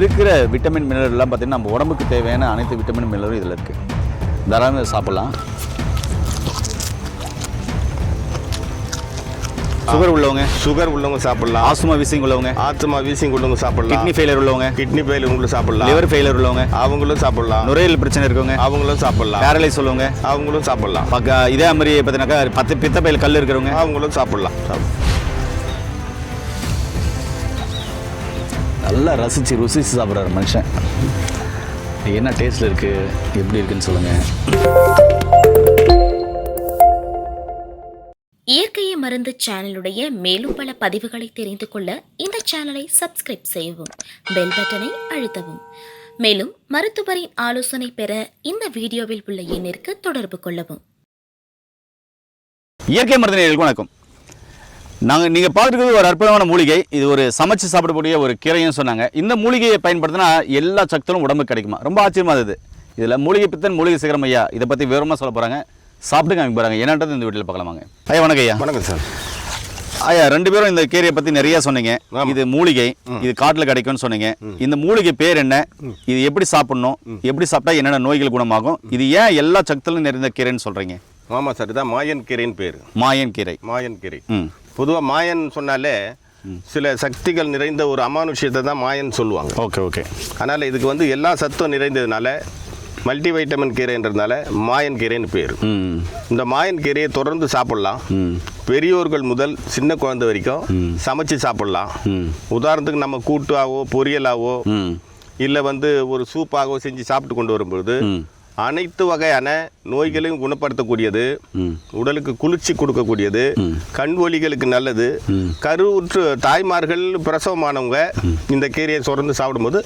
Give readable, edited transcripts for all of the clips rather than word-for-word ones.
இருக்கிற விட்டமின் மினரல்லாம் பார்த்தீங்கன்னா நம்ம உடம்புக்கு தேவையான அனைத்து விட்டமின் மினரலும் இதில் இருக்குது. தாராளமாக சாப்பிட்லாம். சுகர் உள்ளவங்க சாப்பிடலாம். ஆஸ்துமா வீசிங் உள்ளவங்க சாப்பிடலாம். கிட்னி ஃபெயிலியர் உள்ளவங்க சாப்பிடலாம். லிவர் ஃபெயிலியர் உள்ளவங்க அவங்களும் சாப்பிடலாம். நுரையீரல் பிரச்சனை இருக்கவங்க அவங்களும் சாப்பிடலாம். பேரலைஸ் உள்ளவங்க அவங்களும் சாப்பிடலாம். இதே மாதிரி பார்த்தீங்கன்னாக்கா பித்தப்பையில் கல் இருக்கிறவங்க அவங்களும் சாப்பிடலாம். நல்லா ருசிச்சு சாப்பிட்றாரு மனுஷன். என்ன டேஸ்ட்டில் இருக்குது, எப்படி இருக்குன்னு சொல்லுங்கள். இயற்கையை மருந்து சேனலுடைய மேலும் பல பதிவுகளை தெரிந்து கொள்ள இந்த சேனலை சப்ஸ்கிரைப் செய்யவும், பெல் பட்டனை அழுத்தவும். மேலும் மருத்துவரின் ஆலோசனை பெற இந்த வீடியோவில் உள்ள எண்ணிற்கு தொடர்பு கொள்ளவும். இயற்கை மருந்து நேயர்களுக்கு வணக்கம். நீங்கள் பார்த்துருக்கிறது ஒரு அற்புதமான மூலிகை. இது ஒரு சமைச்சு சாப்பிடக்கூடிய ஒரு கீரையும் சொன்னாங்க. இந்த மூலிகையை பயன்படுத்தினா எல்லா சக்தியும் உடம்புக்கு கிடைக்குமா? ரொம்ப ஆச்சரியமாக இருந்தது. இதில் மூலிகை பித்தன் மூலிகை சிகரம் ஐயா இதை பற்றி விவரமாக சொல்ல போகிறாங்க. சாப்பிட்டு காமிக்க போகிறாங்க. என்னன்றது இந்த வீட்டில் பார்க்கலாமாங்க. ஐயா வணக்கம். ஐயா வணக்கம் சார். ஐயா ரெண்டு பேரும் இந்த கீரையை பற்றி நிறையா சொன்னீங்க. இது மூலிகை, இது காட்டில் கிடைக்கும்னு சொன்னீங்க. இந்த மூலிகை பேர் என்ன, இது எப்படி சாப்பிடணும், எப்படி சாப்பிட்டா என்னென்ன நோய்கள் குணமாகும், இது ஏன் எல்லா சக்திலும் நிறைந்த கீரைன்னு சொல்கிறீங்க? ஆமாம் சார், இதுதான் மாயன் கீரைன்னு பேர். மாயன் கீரை. பொதுவாக மாயன் சொன்னாலே சில சக்திகள் நிறைந்த ஒரு அமானுஷ்யத்தை தான் மாயன் சொல்லுவாங்க. ஓகே. அதனால் இதுக்கு எல்லா சத்தும் நிறைந்ததுனால மல்டி வைட்டமின் கீரைன்றதுனால மாயன் கீரைன்னு பேர். இந்த மாயன் கீரையை தொடர்ந்து சாப்பிடலாம். பெரியோர்கள் முதல் சின்ன குழந்தை வரைக்கும் சமைச்சு சாப்பிடலாம். உதாரணத்துக்கு நம்ம கூட்டாவோ பொரியலாவோ இல்லை ஒரு சூப்பாகவோ செஞ்சு சாப்பிட்டு கொண்டு வரும்பொழுது அனைத்து வகையான நோய்களையும் குணப்படுத்தக்கூடியது, உடலுக்கு குளிர்ச்சி கொடுக்கக்கூடியது, கண் ஒளிகளுக்கு நல்லது. கருவுற்று தாய்மார்கள் பிரசவமானவங்க இந்த கீரையை சுரந்து சாப்பிடும்போது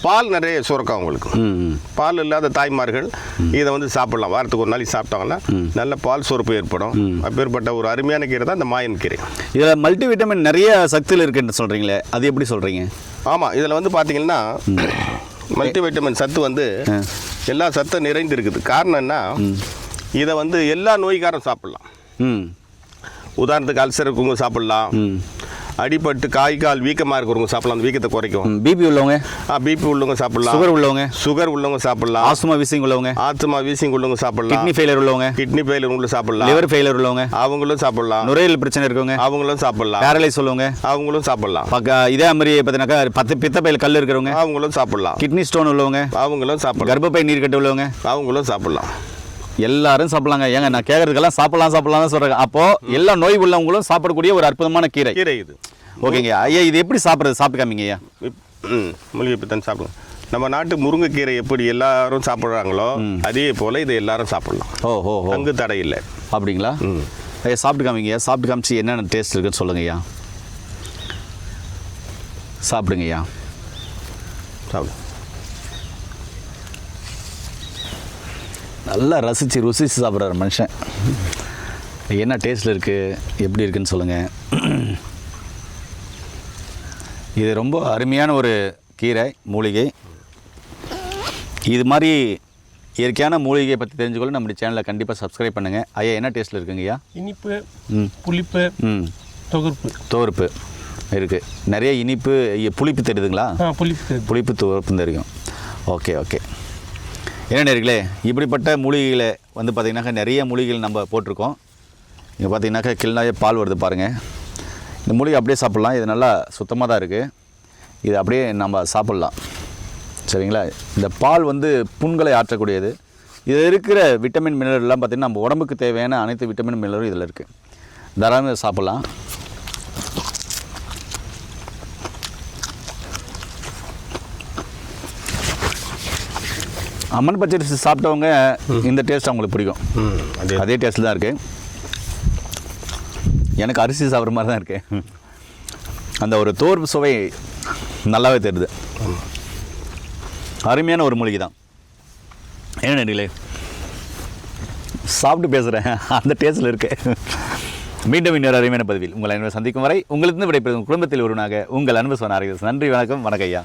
பால் நிறைய சுரக்கும். அவங்களுக்கு பால் இல்லாத தாய்மார்கள் இதை சாப்பிடலாம். வாரத்துக்கு ஒரு நாளைக்கு சாப்பிட்டாங்கன்னா நல்ல பால் சுரப்பு ஏற்படும். அப்பேற்பட்ட ஒரு அருமையான கீரை தான் இந்த மாயன் கீரை. இதில் மல்டி விட்டமின் நிறைய சக்தியில் இருக்குன்னு சொல்கிறீங்களே, அது எப்படி சொல்கிறீங்க? ஆமாம், இதில் பார்த்தீங்கன்னா மல்டி வைட்டமின் சத்து எல்லா சத்தும் நிறைந்து இருக்குது. காரணம் என்ன, இதை எல்லா நோய்காரும் சாப்பிடலாம். உதாரணத்துக்கு அல்சர் இருக்கவங்க சாப்பிடலாம். அடிபட்டு கால் வீக்கமாக இருக்கிறவங்க சாப்பிடலாம், அந்த வீக்கத்தை குறைக்கும். பிபி உள்ளவங்க சாப்பிடலாம். சுகர் உள்ளவங்க சாப்பிடலாம். ஆஸ்துமா வீசிங் உள்ளவங்க சாப்பிடலாம். கிட்னி ஃபெயிலியர் உள்ளவங்க சாப்பிடலாம். லிவர் ஃபெயிலியர் உள்ளவங்க அவங்களும் சாப்பிடலாம். நுரையீரல் பிரச்சனை இருக்கவங்க அவங்களும் சாப்பிடலாம். பேரலைஸ் உள்ளவங்க அவங்களும் சாப்பிடலாம். இதே மாதிரி பார்த்தீங்கன்னாக்கா பித்தப்பையில் கல் இருக்கிறவங்க அவங்களும் சாப்பிடலாம். கிட்னி ஸ்டோன் உள்ளவங்க அவங்களும் சாப்பிடலாம். கர்ப்பப்பை நீர்க்கட்டு உள்ளவங்க அவங்களும் சாப்பிடலாம். எல்லாரும் சாப்பிடலாங்க. ஏங்க நான் கேட்கறதுக்கெல்லாம் சாப்பிடலாம் சொல்றேன். அப்போ எல்லா நோய் உள்ளவங்களும் சாப்பிடக்கூடிய ஒரு அற்புதமான கீரை இது. ஓகேங்க ஐயா, இது எப்படி சாப்பிட்டு காமிங்க ஐயா. மூலிகை பித்தன் சாப்பிடுங்க. நம்ம நாட்டு முருங்கைக்கீரை எப்படி எல்லாரும் சாப்பிட்றாங்களோ அதே போல இதை எல்லாரும் சாப்பிடலாம். ஓஹோ, அங்கு தடை இல்லை. அப்படிங்களா? ஐயா சாப்பிட்டு காமிங்க ஐயா. சாப்பிட்டு காமிச்சு என்னென்ன டேஸ்ட் இருக்குன்னு சொல்லுங்க ஐயா. சாப்பிடுங்க ஐயா. சாப்பிடு. நல்லா ருசிச்சு சாப்பிட்றாரு மனுஷன். என்ன டேஸ்ட்டில் இருக்குது, எப்படி இருக்குன்னு சொல்லுங்கள். இது ரொம்ப அருமையான ஒரு கீரை மூலிகை. இது மாதிரி இயற்கையான மூலிகையை பற்றி தெரிஞ்சுக்கொள்ள நம்முடைய சேனலை கண்டிப்பாக சப்ஸ்கிரைப் பண்ணுங்கள். ஐயா என்ன டேஸ்ட்டில் இருக்குங்க ஐயா? இனிப்பு, புளிப்பு, துவர்ப்பு இருக்குது. நிறைய இனிப்பு, புளிப்பு தெரியுதுங்களா? புளிப்பு துவர்ப்பு தெரியும். ஓகே. என்ன நேர்களே, இப்படிப்பட்ட மூலிகைகளை பார்த்திங்கனாக்கா நிறைய மூலிகைகள் நம்ம போட்டிருக்கோம். இங்கே பார்த்திங்கனாக்கா கிள்னாயே பால் வருது பாருங்கள். இந்த மூலிகை அப்படியே சாப்பிட்லாம். இது நல்லா சுத்தமாக தான் இருக்குது. இது அப்படியே நம்ம சாப்பிட்லாம். சரிங்களா? இந்த பால் புண்களை ஆற்றக்கூடியது. இதில் இருக்கிற விட்டமின் மினரல்லாம் பார்த்திங்கன்னா நம்ம உடம்புக்கு தேவையான அனைத்து விட்டமின் மினரலும் இதில் இருக்குது. தாராளமாக சாப்பிட்லாம். அம்மன் பச்சரிசி சாப்பிட்டவங்க இந்த டேஸ்ட் அவங்களுக்கு பிடிக்கும். அதே டேஸ்ட்டில் தான் இருக்குது. எனக்கு அரிசி சாப்பிட்ற மாதிரி தான் இருக்குது. அந்த ஒரு தோர்ப்பு சுவை நல்லாவே தெரியுது. அருமையான ஒரு மூலிகை தான். என்ன நடிகளே, சாப்பிட்டு பேசுகிறேன், அந்த டேஸ்ட்டில் இருக்கு. மீண்டும் இன்னொரு அருமையான பதிவில் உங்களை சந்திக்கும் வரை உங்களுக்கு விடைபெறும் குடும்பத்தில் ஒருவனாக உங்கள் அன்பு சொன்னார்கள். நன்றி, வணக்கம் ஐயா.